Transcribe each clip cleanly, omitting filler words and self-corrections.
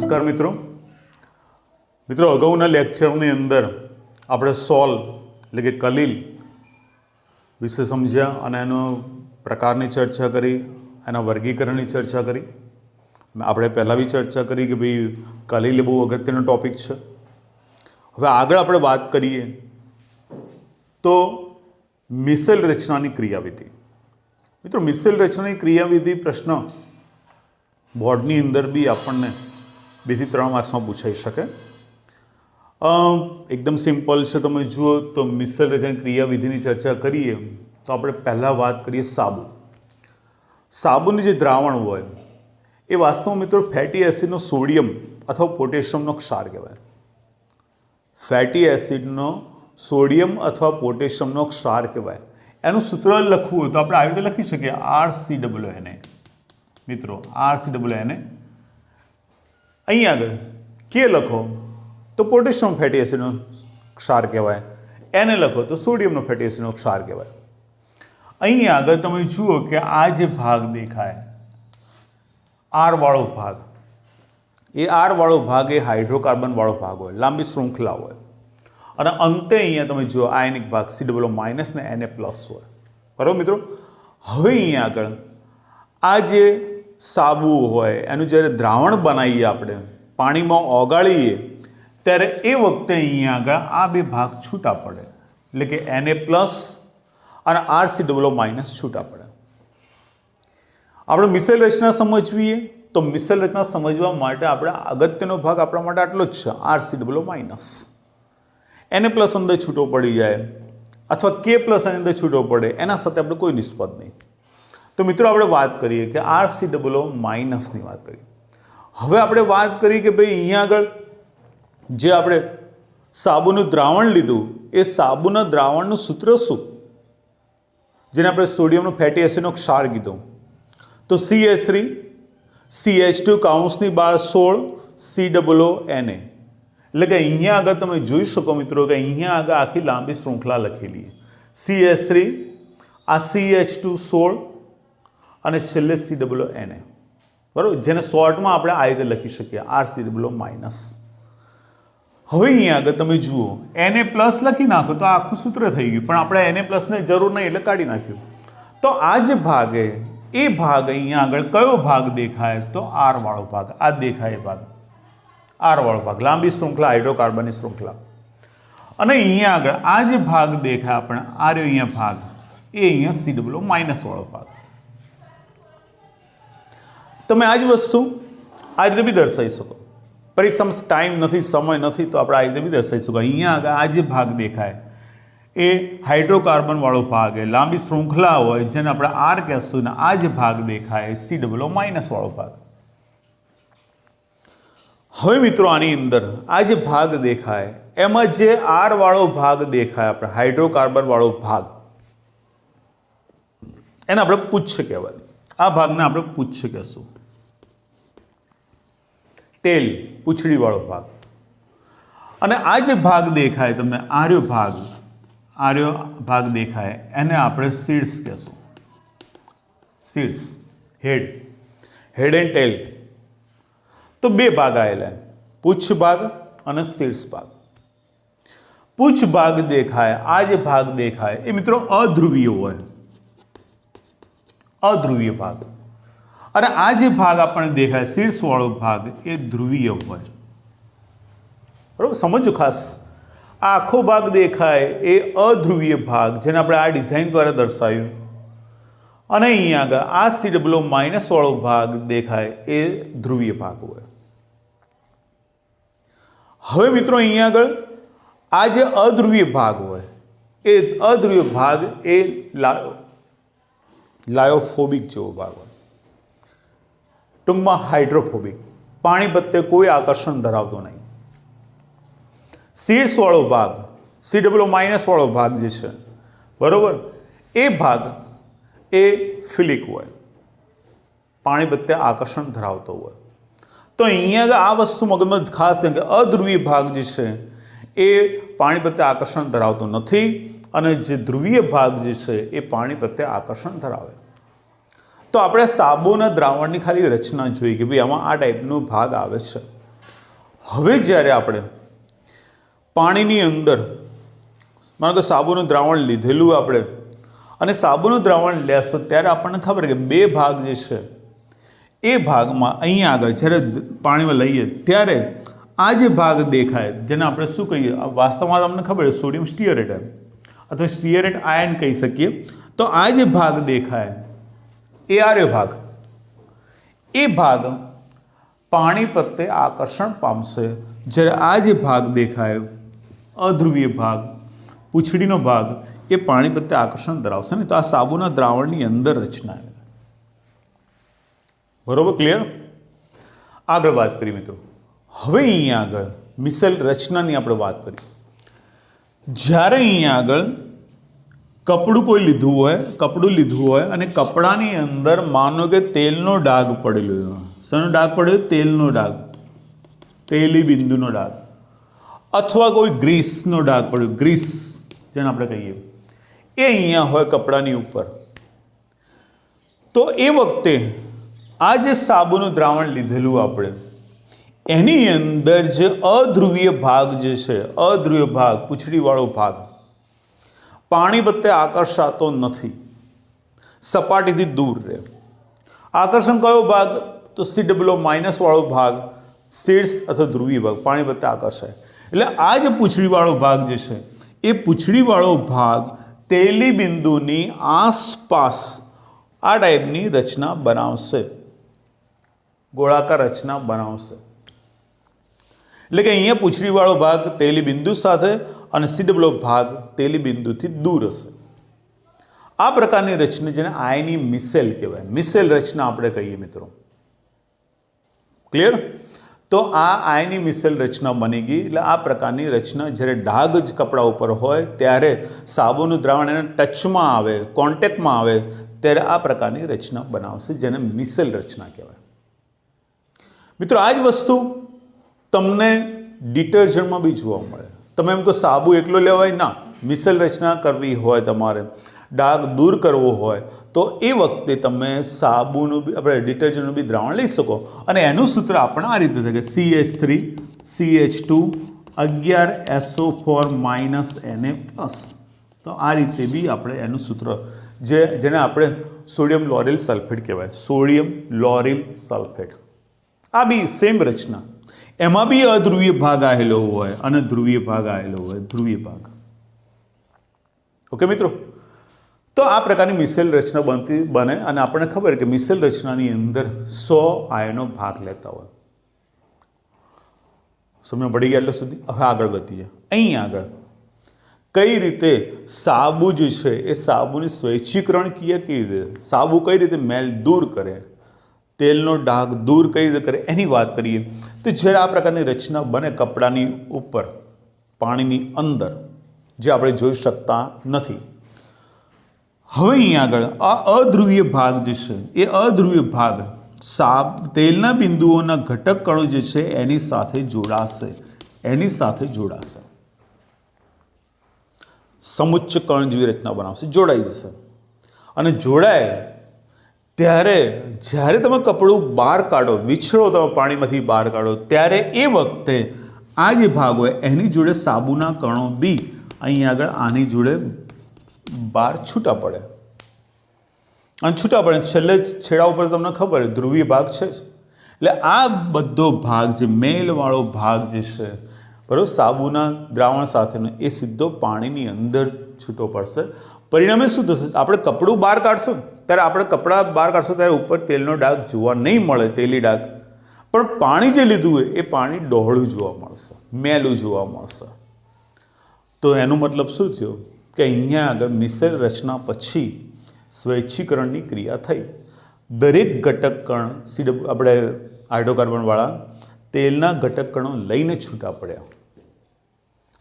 નમસ્કાર મિત્રો અગાઉના લેક્ચરની અંદર આપણે સોલ એટલે કે કલીલ વિશે સમજ્યા અને એનો પ્રકારની ચર્ચા કરી, એના વર્ગીકરણની ચર્ચા કરી. આપણે પહેલાં બી ચર્ચા કરી કે ભાઈ કલીલ એ બહુ અગત્યનો ટૉપિક છે. હવે આગળ આપણે વાત કરીએ તો મિસેલ રચનાની ક્રિયાવિધિ. મિત્રો મિસેલ રચનાની ક્રિયાવિધિ પ્રશ્ન બોર્ડની અંદર બી આપણને 2 થી 3 માર્ક્સમાં પૂછાઈ શકે. એકદમ સિમ્પલ છે. તમે જુઓ તો મિસેલ રચનાની ક્રિયાવિધિની ચર્ચા કરીએ તો આપણે પહેલાં વાત કરીએ સાબુ. સાબુનું જે દ્રાવણ હોય એ વાસ્તવમાં મિત્રો ફેટી એસિડનો સોડિયમ અથવા પોટેશિયમનો ક્ષાર કહેવાય. ફેટી એસિડનો સોડિયમ અથવા પોટેશિયમનો ક્ષાર કહેવાય. એનું સૂત્ર લખવું હોય તો આપણે આવી રીતે લખી શકીએ RCOONA. મિત્રો RCOONA. અહીં આગળ કે લખો તો પોટેશિયમ ફેટી એસિડનો ક્ષાર કહેવાય, એને લખો તો સોડિયમનો ફેટી એસિડનો ક્ષાર કહેવાય. અહીં આગળ તમે જુઓ કે આ જે ભાગ દેખાય R વાળો ભાગ, એ R વાળો ભાગ એ હાઇડ્રોકાર્બન વાળો ભાગ હોય, લાંબી શૃંખલા હોય. અને અંતે અહીંયા તમે જુઓ આયનિક ભાગ COO- ને Na+ હોય. બરાબર મિત્રો. હવે અહીંયા આગળ આ જે સાબુ હોય એનું જ્યારે દ્રાવણ બનાવીએ આપણે, પાણીમાં ઓગાળીએ ત્યારે એ વખતે અહીંયા આગળ આ 2 ભાગ છૂટા પડે, એટલે કે Na+ અને RCOO- છૂટા પડે. આપણે મિસેલ રચના સમજવીએ તો મિસેલ રચના સમજવા માટે આપણે અગત્યનો ભાગ આપણા માટે આટલો જ છે, RCOO-. Na+ અંદર છૂટો પડી જાય અથવા K+ એની અંદર છૂટો પડે, એના સાથે આપણે કોઈ નિસ્બત નહીં. તો મિત્રો આપણે વાત કરીએ કે RCOO- ની વાત કરીએ. હવે આપણે વાત કરીએ કે ભાઈ અહીંયા આગળ જે આપણે સાબુનું દ્રાવણ લીધું એ સાબુના દ્રાવણનું સૂત્ર શું, જેને આપણે સોડિયમનો ફેટી એસિડનો ક્ષાર કીધો તો CH3 CH2 કૌંસની બહાર 16 COONA. એટલે કે અહીંયા આગળ તમે જોઈ શકો મિત્રો કે અહીંયા આગળ આખી લાંબી શૃંખલા લખેલી CH3, આ CH2 16 અને છેલ્લે COONA. બરાબર, જેને શોર્ટમાં આપણે આ રીતે લખી શકીએ RCOO-. હવે અહીંયા આગળ તમે જુઓ Na+ લખી નાખો તો આખું સૂત્ર થઈ ગયું, પણ આપણે Na+ ને જરૂર નહીં એટલે કાઢી નાખ્યું. તો આ જે ભાગ એ ભાગ અહીંયા આગળ કયો ભાગ દેખાય તો R વાળો ભાગ. આ દેખાય એ ભાગ R વાળો ભાગ, લાંબી શૃંખલા હાઇડ્રોકાર્બનની શૃંખલા. અને અહીંયા આગળ આ જે ભાગ દેખાય આપણે આ રહ્યો અહીંયા ભાગ, એ અહીંયા COO- વાળો ભાગ. તમે આ જ વસ્તુ આ રીતે બી દર્શાવી શકો. પરીક્ષામાં ટાઈમ નથી, સમય નથી, તો આપણે આ રીતે બી દર્શાવી શકો. અહીંયા આગળ આ જે ભાગ દેખાય એ હાઇડ્રોકાર્બન વાળો ભાગ, એ લાંબી શૃંખલા હોય જેને આપણે R કહેશું, ને આ જે ભાગ દેખાય COO- વાળો ભાગ. હવે મિત્રો આની અંદર આ જે ભાગ દેખાય એમાં જે R વાળો ભાગ દેખાય આપણે હાઇડ્રોકાર્બન વાળો ભાગ, એને આપણે પુચ્છ કહેવાય. આ ભાગને આપણે પુચ્છ કહેશું. ટેલ, પૂંછડી વાળો ભાગ. અને આ જે ભાગ દેખાય તમને આર્યો ભાગ દેખાય એને આપણે શીર્ષ કહેશું. શીર્ષ, હેડ એન્ડ ટેલ. તો 2 ભાગ આવેલા, પૂચ્છ ભાગ અને શીર્ષ ભાગ. પૂચ્છ ભાગ દેખાય, આ જે ભાગ દેખાય એ મિત્રો અધ્રુવીય હોય, અધ્રુવીય ભાગ. અને આ જે ભાગ આપણને દેખાય શીર્ષ વાળો ભાગ એ ધ્રુવીય હોય. બરાબર, સમજો ખાસ. આ આખો ભાગ દેખાય એ અધ્રુવીય ભાગ, જેને આપણે આ ડિઝાઇન દ્વારા દર્શાવ્યું. અને અહીંયા આગળ આ COO- વાળો ભાગ દેખાય એ ધ્રુવીય ભાગ હોય. હવે મિત્રો અહીંયા આગળ આ જે અધ્રુવીય ભાગ હોય એ અધ્રુવીય ભાગ એ લાયોફોબિક જેવો ભાગ હોય, ટૂંકમાં હાઇડ્રોફોબિક, પાણી પ્રત્યે કોઈ આકર્ષણ ધરાવતો નહીં. શીર્ષ વાળો ભાગ, COO- વાળો ભાગ જે છે, બરોબર, એ ભાગ એ ફિલિક હોય, પાણી પ્રત્યે આકર્ષણ ધરાવતો હોય. તો અહીંયા આગળ આ વસ્તુ મગજમાં ખાસ ધ્યાન કે અધ્રુવીય ભાગ જે છે એ પાણી પ્રત્યે આકર્ષણ ધરાવતો નથી, અને જે ધ્રુવીય ભાગ જે છે એ પાણી પ્રત્યે આકર્ષણ ધરાવે. તો આપણે સાબુના દ્રાવણની ખાલી રચના જોઈ કે ભાઈ આમાં આ ટાઈપનો ભાગ આવે છે. હવે જ્યારે આપણે પાણીની અંદર માનો કે સાબુનું દ્રાવણ લીધેલું આપણે અને સાબુનું દ્રાવણ લેશો ત્યારે આપણને ખબર કે બે ભાગ જે છે એ ભાગમાં અહીંયા આગળ જ્યારે પાણીમાં લઈએ ત્યારે આ જે ભાગ દેખાય જેને આપણે શું કહીએ, વાસ્તવમાં તમને ખબર છે સોડિયમ સ્ટીઅરેટ અથવા સ્ટીઅરેટ આયન કહી શકીએ. તો આ જે ભાગ દેખાય એ આર્ય ભાગ, એ ભાગ પાણી પ્રત્યે આકર્ષણ પામશે. જ્યારે આ જે ભાગ દેખાય અધ્રુવીય ભાગ, પૂંછડીનો ભાગ, એ પાણી પ્રત્યે આકર્ષણ ધરાવશે ને. તો આ સાબુના દ્રાવણની અંદર રચના. બરોબર, ક્લિયર? આગળ વાત કરીએ મિત્રો. હવે અહીંયા આગળ મિસેલ રચનાની આપણે વાત કરીએ. જ્યારે અહીંયા આગળ કપડું લીધું હોય અને કપડાની અંદર માનો કે તેલનો ડાઘ પડેલો હોય. શાનો ડાઘ પડ્યો? તેલનો ડાઘ, તેલી બિંદુનો ડાઘ, અથવા કોઈ ગ્રીસનો ડાઘ પડ્યો, ગ્રીસ જેને આપણે કહીએ, એ અહીંયા હોય કપડાની ઉપર. તો એ વખતે આ જે સાબુનું દ્રાવણ લીધેલું આપણે એની અંદર જે અધ્રુવીય ભાગ જે છે, અધ્રુવીય ભાગ, પૂંછડીવાળો ભાગ પાણી પ્રત્યે આકર્ષાતો નથી, સપાટીથી દૂર રહે. આકર્ષણ કયો ભાગ? તો COO- વાળો ભાગ, શીર્ષ અથવા ધ્રુવીય ભાગ પાણી પ્રત્યે આકર્ષાય. એટલે આ જે પૂંછડીવાળો ભાગ જે છે એ પૂંછડીવાળો ભાગ તેલી બિંદુની આસપાસ આ ટાઈપની રચના બનાવશે, ગોળાકાર રચના બનાવશે. એટલે કે અહીંયા પૂંછડીવાળો ભાગ તેલી બિંદુ સાથે અને COO ભાગ તેલી બિંદુથી દૂર હશે. આ પ્રકારની રચના જેને આયની મિસેલ કહેવાય, મિસેલ રચના આપણે કહીએ મિત્રો. ક્લિયર? તો આ આયની મિસેલ રચના બની ગઈ. એટલે આ પ્રકારની રચના જ્યારે ડાઘ જ કપડા ઉપર હોય ત્યારે સાબુનું દ્રાવણ એને ટચમાં આવે, કોન્ટેક્ટમાં આવે ત્યારે આ પ્રકારની રચના બનાવશે જેને મિસેલ રચના કહેવાય. મિત્રો આ જ વસ્તુ તમને ડિટર્જન્ટમાં બી જોવા મળે. તમે એમ કહો સાબુ એકલો લેવાય ના, મિસેલ રચના કરવી હોય, તમારે ડાઘ દૂર કરવો હોય તો એ વખતે તમે સાબુનું બી આપણે ડિટર્જન્ટનું બી દ્રાવણ લઈ શકો. અને એનું સૂત્ર આપણે આ રીતે થાય કે CH3 CH2 11SO4 Na+. તો આ રીતે બી આપણે એનું સૂત્ર જેને આપણે સોડિયમ લોરિલ સલ્ફેટ કહેવાય, સોડિયમ લોરિલ સલ્ફેટ. આ બી સેમ રચના. એમાં બી અધ્રુવીય ભાગ આવેલો હોય અને ધ્રુવીય ભાગ આવેલો હોય, ધ્રુવીય ભાગ. ઓકે મિત્રો? તો આ પ્રકારની મિસેલ રચના બને અને આપણને ખબર કે મિસેલ રચનાની અંદર 100 આયનો ભાગ લેતા હોય. સમજ પડી ગયા એટલે સુધી? હવે આગળ વધીએ. અહીં આગળ કઈ રીતે સાબુ જે છે એ સાબુની સ્વૈચ્છિકરણ ક્રિયા કેવી રીતે, સાબુ કઈ રીતે મેલ દૂર કરે, તેલનો ડાઘ દૂર કઈ રીતે કરે એની વાત કરીએ. તો જ્યારે આ પ્રકારની રચના બને કપડાની ઉપર, પાણીની અંદર, જે આપણે જોઈ શકતા નથી. હવે અહીં આગળ આ અધ્રુવીય ભાગ જે છે એ અધ્રુવીય ભાગ તેલના બિંદુઓના ઘટક કણો જે છે એની સાથે જોડાશે, એની સાથે જોડાશે, સમુચ્ચ કણ જેવી રચના બનાવશે, જોડાઈ જશે. અને જોડાય ત્યારે જ્યારે તમે કપડું બહાર કાઢો, વિછળો તમે પાણીમાંથી બહાર કાઢો ત્યારે એ વખતે આ જે ભાગ હોય એની જોડે સાબુના કણો બી અહીં આગળ આની જોડે બહાર છૂટા પડે. અને છૂટા પડે છેલ્લે છેડા ઉપર તમને ખબર ધ્રુવીય ભાગ છે જ. એટલે આ બધો ભાગ જે મેલવાળો ભાગ જે છે બરાબર સાબુના દ્રાવણ સાથેનો એ સીધો પાણીની અંદર છૂટો પડશે. પરિણામે શું થશે? આપણે કપડું બહાર કાઢશું ત્યારે આપણે કપડાં બહાર કાઢશું ત્યારે ઉપર તેલનો ડાઘ જોવા નહીં મળે, તેલી ડાઘ, પણ પાણી જે લીધું હોય એ પાણી ડહોળું જોવા મળશે, મેલું જોવા મળશે. તો એનો મતલબ શું થયો કે અહીંયા આગળ મિસેલ રચના પછી સ્વૈચ્છિકરણની ક્રિયા થઈ. દરેક ઘટક કણ આપણે હાઇડ્રોકાર્બનવાળા તેલના ઘટક કણો લઈને છૂટા પડ્યા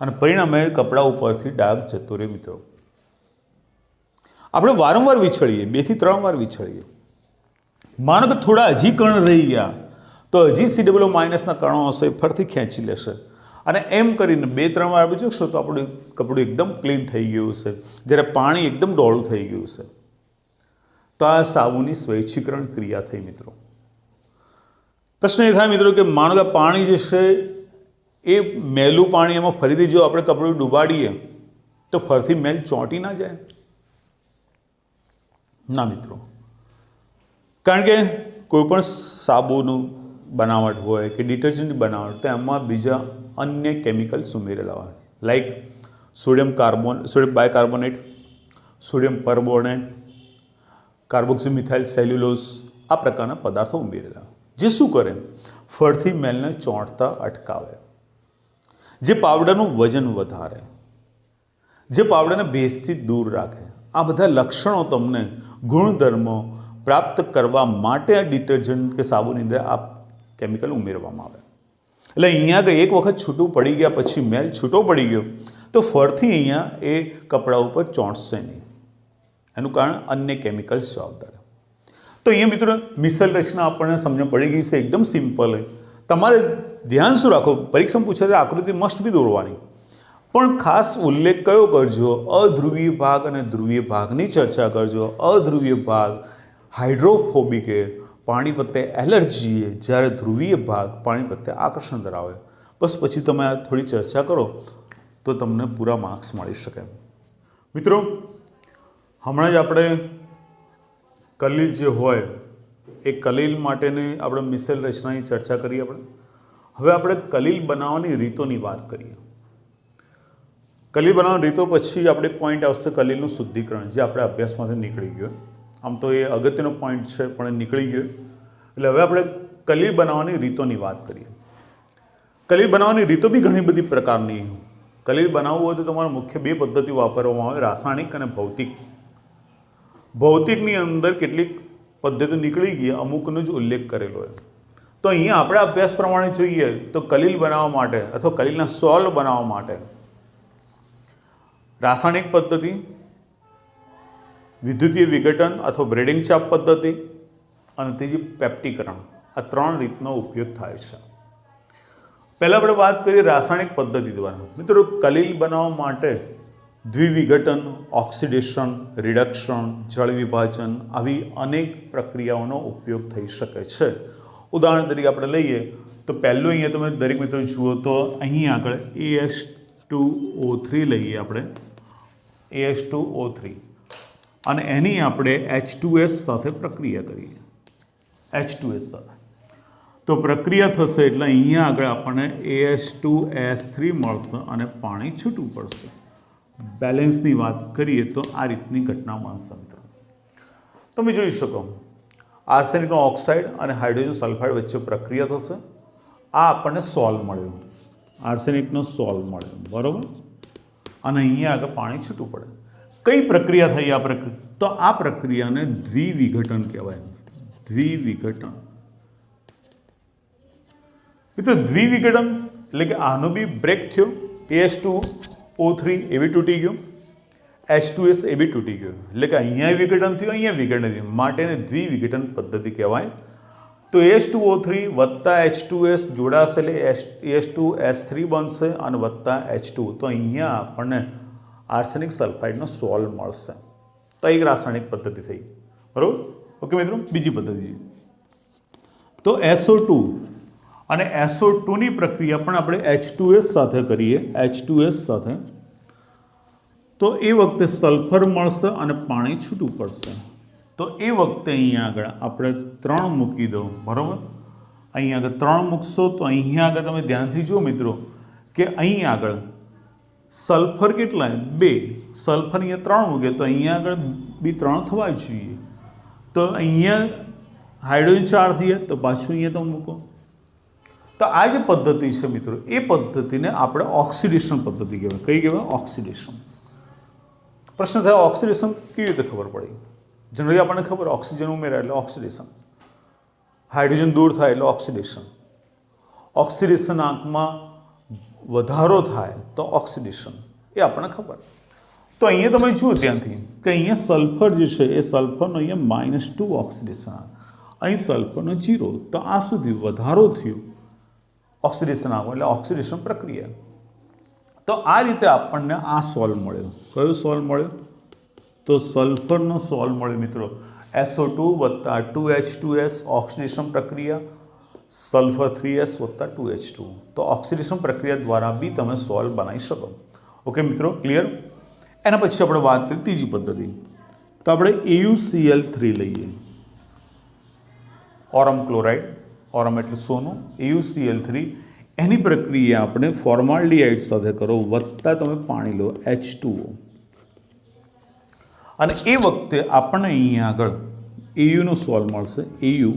અને પરિણામે કપડા ઉપરથી ડાઘ જતો રહે. મિત્રો આપણે વારંવાર વિછળીએ, 2 થી 3 વાર વિછળીએ. માનો કે થોડા હજી કણ રહી ગયા તો હજી COO- ના કણો હશે ફરીથી ખેંચી લેશે અને એમ કરીને 2-3 વાર જોશો તો આપણું કપડું એકદમ ક્લીન થઈ ગયું છે, જ્યારે પાણી એકદમ ડોળું થઈ ગયું છે. તો આ સાબુની સ્વૈચ્છિકરણ ક્રિયા થઈ. મિત્રો પ્રશ્ન એ થાય મિત્રો કે માનો કે પાણી જે છે એ મેલું પાણી એમાં ફરીથી જો આપણે કપડું ડૂબાડીએ તો ફરીથી મેલ ચોંટી ના જાય? ના મિત્રો, કારણ કે કોઈ પણ સાબુનું બનાવટ હોય કે ડિટર્જન્ટની બનાવટ તો એમાં બીજા અન્ય કેમિકલ્સ ઉમેરેલા હોય, like sodium bicarbonate, sodium perborate, carboxy methyl cellulose, આ પ્રકારના પદાર્થો ઉમેરેલા, જે શું કરે? ફરથી મેલને ચોંટતા અટકાવે, જે પાવડરનું વજન વધારે, જે પાવડરને ભેજથી દૂર રાખે. આ બધા લક્ષણો તમને ગુણધર્મો પ્રાપ્ત કરવા માટે આ ડિટર્જન્ટ કે સાબુની અંદર આ કેમિકલ ઉમેરવામાં આવે. એટલે અહીંયા આગળ એક વખત છૂટું પડી ગયા પછી મેલ છૂટો પડી ગયો તો ફરથી અહીંયા એ કપડા ઉપર ચોંટશે નહીં. એનું કારણ અન્ય કેમિકલ્સ જવાબદાર. તો અહીંયા મિત્રો મિસલ રચના આપણને સમજણ પડી ગઈ છે, એકદમ સિમ્પલ. તમારે ધ્યાન શું રાખો, પરીક્ષામાં પૂછે છે આકૃતિ મસ્ટ બી દોરવાની, પણ ખાસ ઉલ્લેખ કયો કરજો? અધ્રુવીય ભાગ અને ધ્રુવીય ભાગની ચર્ચા કરજો. અધ્રુવીય ભાગ હાઇડ્રોફોબિક પાણી પ્રત્યે એલર્જી, જ્યારે ધ્રુવીય ભાગ પાણી પ્રત્યે આકર્ષણ ધરાવે. બસ પછી તમે આ થોડી ચર્ચા કરો તો તમને પૂરા માર્ક્સ મળી શકે. મિત્રો, હમણાં જ આપણે કલીલ જે હોય એ કલીલ માટેની આપણે મિસેલ રચનાની ચર્ચા કરીએ. હવે આપણે કલીલ બનાવવાની રીતોની વાત કરીએ. કલીલ બનાવવાની રીતો પછી આપણે એક પોઈન્ટ આવશે કલીલનું શુદ્ધિકરણ, જે આપણે અભ્યાસમાંથી નીકળી ગયો. આમ તો એ અગત્યનો પોઈન્ટ છે પણ એ નીકળી ગયો. એટલે હવે આપણે કલીલ બનાવવાની રીતોની વાત કરીએ. કલીલ બનાવવાની રીતો બી ઘણી બધી પ્રકારની. કલીલ બનાવવું હોય તો તમારે મુખ્ય બે પદ્ધતિઓ વાપરવામાં આવે, રાસાયણિક અને ભૌતિક. ભૌતિકની અંદર કેટલીક પદ્ધતિઓ નીકળી ગઈ, અમુકનો જ ઉલ્લેખ કરેલો હોય. તો અહીંયા આપણે અભ્યાસ પ્રમાણે જોઈએ તો કલીલ બનાવવા માટે અથવા કલીલના સોલ્વ બનાવવા માટે રાસાયણિક પદ્ધતિ, વિદ્યુતીય વિઘટન અથવા બ્રેડિંગ ચાપ પદ્ધતિ અને ત્રીજી પેપ્ટીકરણ, આ ત્રણ રીતનો ઉપયોગ થાય છે. પહેલાં આપણે વાત કરીએ રાસાયણિક પદ્ધતિ દ્વારા. મિત્રો, કલીલ બનાવવા માટે દ્વિવિઘટન, ઓક્સિડેશન, રિડક્શન, જળ વિભાજન આવી અનેક પ્રક્રિયાઓનો ઉપયોગ થઈ શકે છે. ઉદાહરણ તરીકે આપણે લઈએ તો પહેલું અહીંયા તમે દરેક મિત્રો જુઓ તો અહીં આગળ AS2O3 લઈએ આપણે, AS2O3, અને એની આપણે H2S સાથે પ્રક્રિયા કરીએ. H2S સાથે તો પ્રક્રિયા થશે એટલે અહીંયા આગળ આપણને AS2S3 મળશે અને પાણી છૂટું પડશે. બેલેન્સની વાત કરીએ તો આ રીતની ઘટના બનશે. મિત્રો, તમે જોઈ શકો આર્સેનિકનો ઓક્સાઇડ અને હાઇડ્રોજન સલ્ફાઇડ વચ્ચે પ્રક્રિયા થશે. આ આપણને સોલ્વ મળ્યો, આર્સેનિકનો સોલ્વ મળ્યો, બરાબર. અને અહીંયા આગળ પાણી છૂટું પડે. કઈ પ્રક્રિયા થઈ આ પ્રક્રિયા? તો આ પ્રક્રિયાને દ્વિવિઘટન કહેવાય. દ્વિવિઘટન. મિત્રો, દ્વિવિઘટન એટલે કે આનો બી બ્રેક થયો, AS2O3 એ બી તૂટી ગયો, H2S એ બી તૂટી ગયો. એટલે કે અહીંયા વિઘટન થયું, અહીંયા વિઘટન થયું, માટે એને દ્વિવિઘટન પદ્ધતિ કહેવાય. તો AS2O3 વત્તા H2S જોડાશે એટલે AS2S3 બનશે અને વત્તા H2. તો અહીંયા આપણને આર્સેનિક સલ્ફાઇડનો સોલ્વ મળશે. તો એક રાસાયણિક પદ્ધતિ થઈ, બરાબર. ઓકે મિત્રો, બીજી પદ્ધતિ તો SO2 અને SO2ની પ્રક્રિયા પણ આપણે H2S સાથે કરીએ. H2S સાથે તો એ વખતે સલ્ફર મળશે અને પાણી છૂટું પડશે. તો એ વખતે અહીંયા આગળ આપણે 3 મૂકી દો, બરાબર. અહીંયા આગળ 3 મૂકશો તો અહીંયા આગળ તમે ધ્યાનથી જુઓ મિત્રો કે અહીંયા આગળ સલ્ફર કેટલા? 2. સલ્ફર અહીંયા 3 મૂકે તો અહીંયા આગળ બી 3 થવા જોઈએ. તો અહીંયા હાઇડ્રોજન 4 થયા તો પાછું અહીંયા તમે મૂકો. તો આ જે પદ્ધતિ છે મિત્રો, એ પદ્ધતિને આપણે ઓક્સિડેશન પદ્ધતિ કહેવાય. કઈ કહેવાય? ઓક્સિડેશન. પ્રશ્ન થયો ઓક્સિડેશન કેવી રીતે ખબર પડી? જનરલી આપણને ખબર ઓક્સિજન ઉમેરાય એટલે ઓક્સિડેશન, હાઇડ્રોજન દૂર થાય એટલે ઓક્સિડેશન, ઓક્સિડેશન આંકમાં વધારો થાય તો ઓક્સિડેશન, એ આપણને ખબર. તો અહીંયા તમે જુઓ ધ્યાનથી કે અહીંયા સલ્ફર જે છે એ સલ્ફરનો અહીંયા -2 ઓક્સિડેશન આવે, અહીં સલ્ફરનો 0. તો આ સુધી વધારો થયો ઓક્સિડેશન આંક એટલે ઓક્સિડેશન પ્રક્રિયા. તો આ રીતે આપણને આ સોલ્વ મળ્યો. કયો સોલ્વ મળ્યો? તો સલ્ફરનો સોલ્વ મળ્યો મિત્રો. SO2 વત્તા 2H2S ઓક્સિડેશન પ્રક્રિયા, સલ્ફર 3s વત્તા 2h2. તો ઓક્સિડેશન પ્રક્રિયા દ્વારા બી તમે સોલ્વ બનાવી શકો. ઓકે મિત્રો, ક્લિયર? એના પછી આપણે વાત કરીએ ત્રીજી પદ્ધતિ. તો આપણે AuCl3 લઈએ, ઓરમ ક્લોરાઇડ, ઓરમ એટલે સોનું, AuCl3 એની પ્રક્રિયા આપણે ફોર્માલ્ડિહાઇડ સાથે કરો વત્તા તમે પાણી લો H2O, અને એ વખતે આપણને અહીંયા આગળ Auનો સોલ્વ મળશે, AU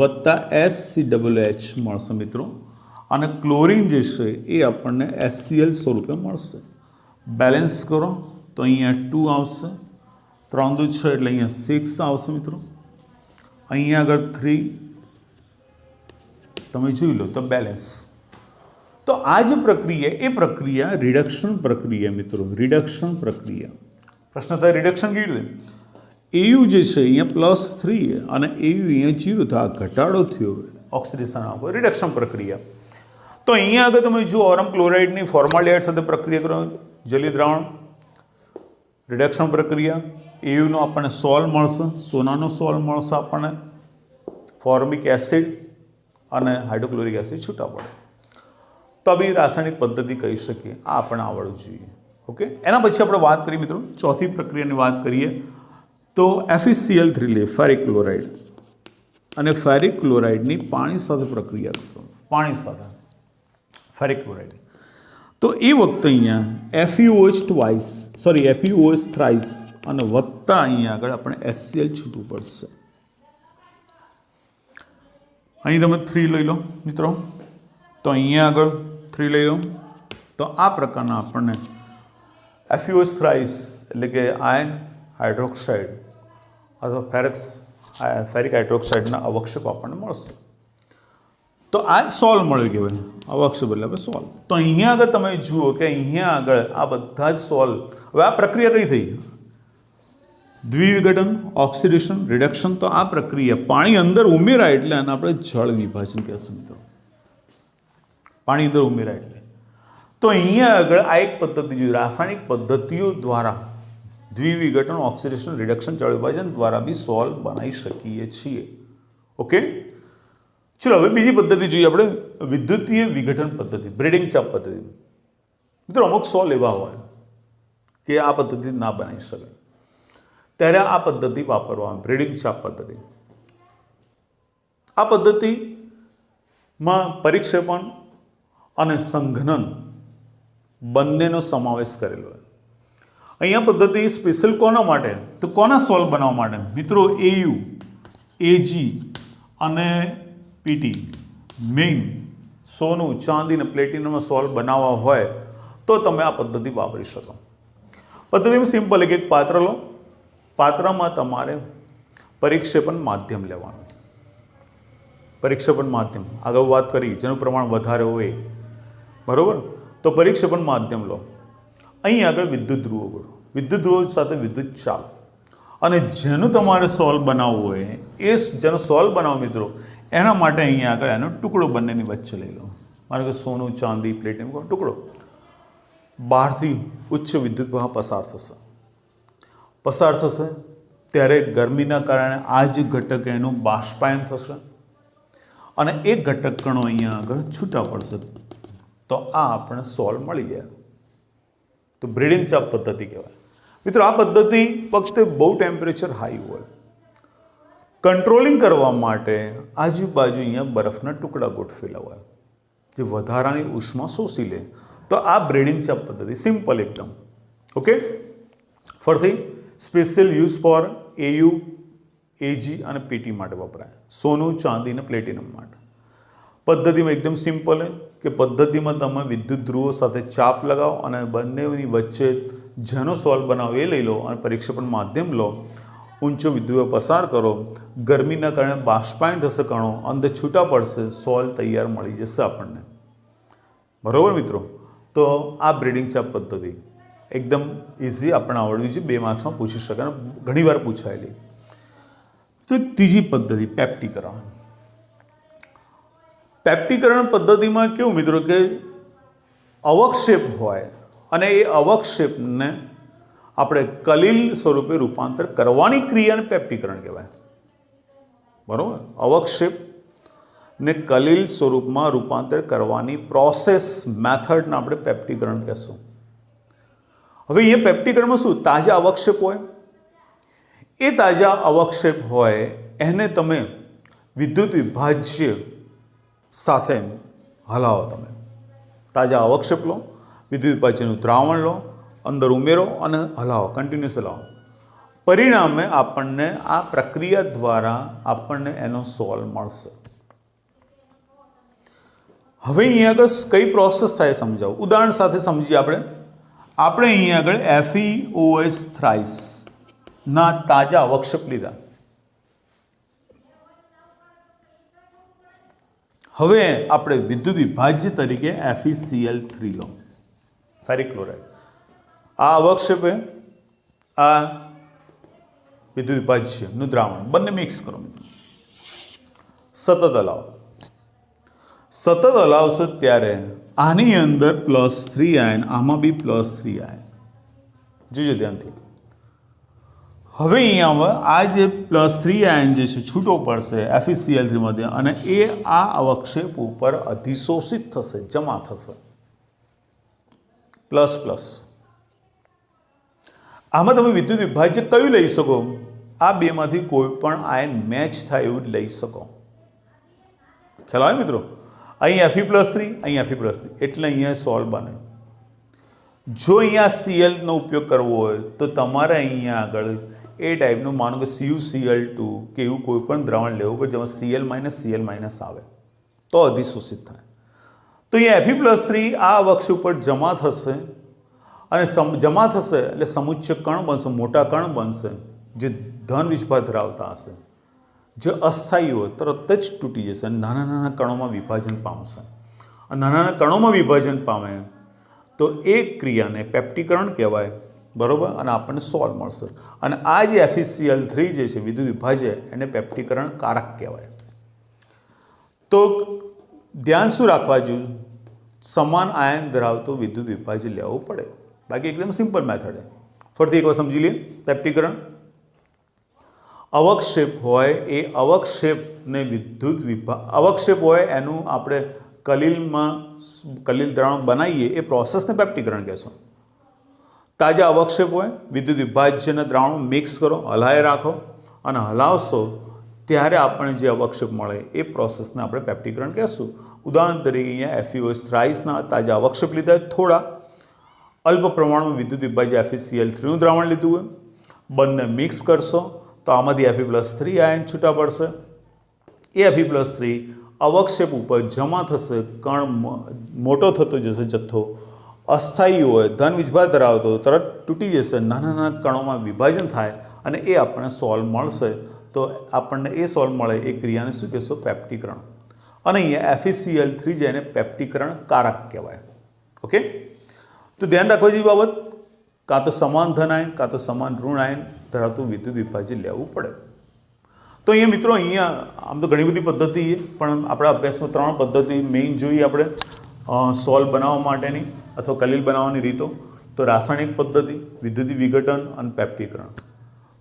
વત્તા SCOH મળશે મિત્રો, અને ક્લોરીન જે છે એ આપણને HCl સ્વરૂપે મળશે. બેલેન્સ કરો તો અહીંયા 2 આવશે, 3 દુ 6 એટલે અહીંયા 6 આવશે મિત્રો, અહીંયા આગળ 3 તમે જોઈ લો તો બેલેન્સ. તો આ જે પ્રક્રિયા એ પ્રક્રિયા રિડક્શન પ્રક્રિયા મિત્રો, રિડક્શન પ્રક્રિયા. પ્રશ્ન થાય રિડક્શન કેવી રીતે? AU જે છે અહીંયા +3 અને AU અહીંયા 0 તો આ ઘટાડો થયો ઓક્સિડેશન આપો, રિડક્શન પ્રક્રિયા. તો અહીંયા આગળ તમે જો ઓરમ ક્લોરાઇડની ફોર્માલ્ડિહાઇડ સાથે પ્રક્રિયા કરો, જલીય દ્રાવણ, રિડક્શન પ્રક્રિયા, AUનો આપણને સોલ્વ મળશે, સોનાનો સોલ્વ મળશે આપણને, ફોર્મિક એસિડ અને હાઇડ્રોક્લોરિક એસિડ છૂટા પડે. તો બી રાસાયણિક પદ્ધતિ કહી શકીએ, આ આપણને આવડવું જોઈએ. ઓકે, એના પછી આપણે વાત કરીએ મિત્રો ચોથી પ્રક્રિયાની વાત કરીએ તો FeCl3 લે, ફેરિક ક્લોરાઇડ, અને ફેરિક ક્લોરાઇડની પાણી સાથે પ્રક્રિયા કરો, પાણી સાથે ફેરિક ક્લોરાઇડ. તો એ વખતે અહીંયા FeOH થ્રાઇસ અને વત્તા અહીંયા આગળ આપણે HCl છૂટવું પડશે. અહીં તમે 3 લઈ લો મિત્રો, તો અહીંયા આગળ 3 લઈ લો, તો આ પ્રકારના આપણને FeOH થ્રાઇસ એટલે કે આયર્ન હાઇડ્રોક્સાઇડ અથવા ફેરિક હાઇડ્રોક્સાઇડના અવક્ષેપ આપણને મળશે. તો આ સોલ્વ મળ્યું કહેવાય, અવક્ષેપ એટલે આપણે સોલ્વ. તો અહીંયા આગળ તમે જુઓ કે અહીંયા આગળ આ બધા જ સોલ્વ. હવે આ પ્રક્રિયા કઈ થઈ? દ્વિવિઘટન, ઓક્સિડેશન, રિડક્શન. તો આ પ્રક્રિયા પાણી અંદર ઉમેરાય એટલે આને આપણે જળ વિભાજન કહેશું મિત્રો, પાણી અંદર ઉમેરાય એટલે. તો અહીંયા આગળ આ એક પદ્ધતિ જોઈએ, રાસાયણિક પદ્ધતિઓ દ્વારા દ્વિવિઘટન, ઓક્સિડેશન, રિડક્શન, જળ વિભાજન દ્વારા બી સોલ્વ બનાવી શકીએ છીએ. ઓકે, ચલો હવે બીજી પદ્ધતિ જોઈએ આપણે, વિદ્યુતીય વિઘટન પદ્ધતિ, બ્રેડિંગ ચાપ પદ્ધતિ. મિત્રો અમુક સોલ્વ એવા હોય કે આ પદ્ધતિ ના બનાવી શકે, ત્યારે આ પદ્ધતિ વાપરવામાં, બ્રેડિંગ ચાપ પદ્ધતિ. આ પદ્ધતિમાં પરિક્ષેપણ અને સંઘનન બંનેનો સમાવેશ કરેલો હોય. અહીંયા પદ્ધતિ સ્પેશિયલ કોના માટે? તો કોના સોલ્વ બનાવવા માટે? મિત્રો AU, AG અને PT, મેઇન સોનું, ચાંદી અને પ્લેટિનમમાં સોલ્વ બનાવવા હોય તો તમે આ પદ્ધતિ વાપરી શકો. પદ્ધતિમાં સિમ્પલ, એક પાત્ર લો, પાત્રમાં તમારે પરિક્ષેપણ માધ્યમ લેવાનું. પરિક્ષેપણ માધ્યમ આગળ વાત કરી, જેનું પ્રમાણ વધારે હોય, બરોબર? તો પરિક્ષેપણ માધ્યમ લો. અહીં આગળ વિદ્યુત ધ્રુવો ગોળો, વિદ્યુત ધ્રુવો સાથે વિદ્યુત ચાપ, અને જેનું તમારે સોલ્વ બનાવવું હોય એ જેનો સોલ્વ બનાવો મિત્રો, એના માટે અહીંયા આગળ એનો ટુકડો બંનેની વચ્ચે લઈ લો. માનો કે સોનું, ચાંદી, પ્લેટિનમ ટુકડો, બહારથી ઉચ્ચ વિદ્યુત પ્રવાહ પસાર થશે ત્યારે ગરમીના કારણે આ જ ઘટક એનું બાષ્પાયન થશે અને એ ઘટક કણો અહીંયા આગળ છૂટા પડશે. તો આ આપણે સોલ્વ મળી ગયા. તો બ્રેડિંગ ચાપ પદ્ધતિ કહેવાય મિત્રો. આ પદ્ધતિ ફક્ત બહુ ટેમ્પરેચર હાઈ હોય, કંટ્રોલિંગ કરવા માટે આજુબાજુ અહીંયા બરફના ટુકડા ગોઠવેલા હોય જે વધારાની ઉષ્મા શોષી લે. તો આ બ્રેડિંગ ચાપ પદ્ધતિ સિમ્પલ એકદમ. ઓકે, ફરીથી special use for AU, AG અને PT માટે વપરાય, સોનું, ચાંદી અને પ્લેટિનમ માટે. પદ્ધતિમાં એકદમ સિમ્પલ કે પદ્ધતિમાં તમે વિદ્યુત ધ્રુવો સાથે ચાપ લગાવો અને બંનેની વચ્ચે જેનો સોલ્વ બનાવો એ લઈ લો અને પરિક્ષેપણ માધ્યમ લો, ઊંચો વિદ્યુત પસાર કરો, ગરમીના કારણે બાષ્પાયન થશે કણો, અંદર છૂટા પડશે, સોલ્વ તૈયાર મળી જશે આપણને. બરાબર મિત્રો? તો આ બ્રેડિંગ ચાપ પદ્ધતિ એકદમ ઇઝી આપણે આવડવી છે, 2 માર્ક્સમાં પૂછી શકે અને ઘણીવાર પૂછાયેલી. તો ત્રીજી પદ્ધતિ પેપ્ટીકરણ. પેપ્ટીકરણ પદ્ધતિમાં કેવું મિત્રો કે અવક્ષેપ હોય અને એ અવક્ષેપને આપણે કલીલ સ્વરૂપે રૂપાંતર કરવાની ક્રિયાને પેપ્ટીકરણ કહેવાય. બરાબર? અવક્ષેપ ને કલીલ સ્વરૂપમાં રૂપાંતર કરવાની પ્રોસેસ મેથડને આપણે પેપ્ટીકરણ કહેશું. હવે અહીંયા પેપ્ટીકરણમાં શું તાજા અવક્ષેપ હોય, એ તાજા અવક્ષેપ હોય એને તમે વિદ્યુત વિભાજ્ય સાથે હલાવો. તમે તાજા અવક્ષેપ લો, વિદ્યુત વિભાજ્યનું દ્રાવણ લો, અંદર ઉમેરો અને હલાવો, કન્ટિન્યુઅસ હલાવો. પરિણામે આપણને આ પ્રક્રિયા દ્વારા આપણને એનો સોલ્વ મળશે. હવે અહીંયા આગળ કઈ પ્રોસેસ થાય સમજાવું, ઉદાહરણ સાથે સમજીએ. આપણે અહીંયા આગળ FeOH થ્રાઇસ ના તાજા અવક્ષેપ લીધા. હવે આપણે વિદ્યુત વિભાજ્ય તરીકે FeCl3 લો, ફેરિક ક્લોરાઇડ. આ અવક્ષેપે આ વિદ્યુત વિભાજ્યનું દ્રાવણ બંને મિક્સ કરો. સતત હલાવો. સતત હલાવશો ત્યારે આની અંદર +3 આયન, આમાં બી +3 આયન. જોજો ધ્યાનથી. હવે અહીંયા આ જે +3 આયન જે છે છૂટો પડશે FeCl3 માંથી, અને એ આ અવક્ષેપ ઉપર અધિશોષિત થશે, જમા થશે. Plus plus. આમાં તમે વિદ્યુત વિભાજ્ય કયું લઈ શકો? આ બેમાંથી કોઈ પણ આયન મેચ થાય એવું લઈ શકો. ખ્યાલ આવે મિત્રો? અહીં Fe+3, અહીં Fe+3, એટલે અહીંયા સોલ્વ બને. જો અહીંયા Cl નો ઉપયોગ કરવો હોય તો તમારે અહીંયા આગળ એ ટાઈપનું માનો કે CuCl2 કે એવું કોઈ પણ દ્રાવણ લેવું પડે જેમાં Cl- આવે તો અધિશોષિત થાય. તો અહીંયા Fe+3 આ અવક્ષેપ ઉપર જમા થશે, અને જમા થશે એટલે સમુચ્ચ કણ બનશે, મોટા કણ બનશે, જે ધન વિસ્ભાર ધરાવતા હશે. જે અસ્થાયી હોય તરત જ તૂટી જશે અને નાના નાના કણોમાં વિભાજન પામશે. અને નાના નાના કણોમાં વિભાજન પામે તો એ ક્રિયાને પેપ્ટીકરણ કહેવાય, બરાબર, અને આપણને સોલ્વ મળશે. અને આ જે FeCl3 જે છે વિદ્યુત વિભાજ્ય, એને પેપ્ટીકરણ કારક કહેવાય. તો ધ્યાન શું રાખવા જોઈએ? સમાન આયન ધરાવતો વિદ્યુત વિભાજ્ય લેવું પડે, બાકી એકદમ સિમ્પલ મેથડ છે. ફરીથી એકવાર સમજી લઈએ. પેપ્ટીકરણ અવક્ષેપ હોય એ અવક્ષેપને અવક્ષેપ હોય એનું આપણે કલીલ દ્રાવણ બનાવીએ એ પ્રોસેસને પેપ્ટીકરણ કહેશું. તાજા અવક્ષેપ હોય, વિદ્યુત વિભાજ્યના દ્રાવણો મિક્સ કરો, હલાવી રાખો, અને હલાવશો ત્યારે આપણને જે અવક્ષેપ મળે એ પ્રોસેસને આપણે પેપ્ટીકરણ કહેશું. ઉદાહરણ તરીકે અહીંયા FeOH થ્રાઇસના તાજા અવક્ષેપ લીધા, થોડા અલ્પ પ્રમાણમાં વિદ્યુત વિભાજ્ય FeCl3નું દ્રાવણ લીધું હોય, બંને મિક્સ કરશો તો આમાંથી Fe+3 આયન છૂટા પડશે. એ Fe+3 અવક્ષેપ ઉપર જમા થશે, કણ મોટો થતો જશે, જથ્થો અસ્થાયી હોય, ધન વિસ્ભાર ધરાવતો તરત તૂટી જશે, નાના નાના કણોમાં વિભાજન થાય અને એ આપણને સોલ્વ મળશે. તો આપણને એ સોલ્વ મળે એ ક્રિયાને શું કહેશો? પેપ્ટીકરણ. અને અહીંયા FeCl3 જેને પેપ્ટીકરણ કારક કહેવાય. ઓકે, તો ધ્યાન રાખવા જેવી બાબત, કાં તો સમાન ધન આયન કાં તો સમાન ઋણ આયન ધરાવતું વિદ્યુત વિભાજ્ય લેવું પડે. તો અહીંયા મિત્રો, અહીંયા આમ તો ઘણી બધી પદ્ધતિ છે, પણ આપણા અભ્યાસમાં 3 પદ્ધતિ મેઇન જોઈએ આપણે સોલ્વ બનાવવા માટેની અથવા કલીલ બનાવવાની રીતો. તો રાસાયણિક પદ્ધતિ, વિદ્યુત વિઘટન અને પેપ્ટીકરણ.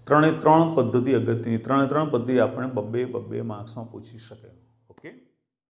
3 પદ્ધતિ અગત્યની. 3 પદ્ધતિ આપણે 2 માર્ક્સમાં પૂછી શકે.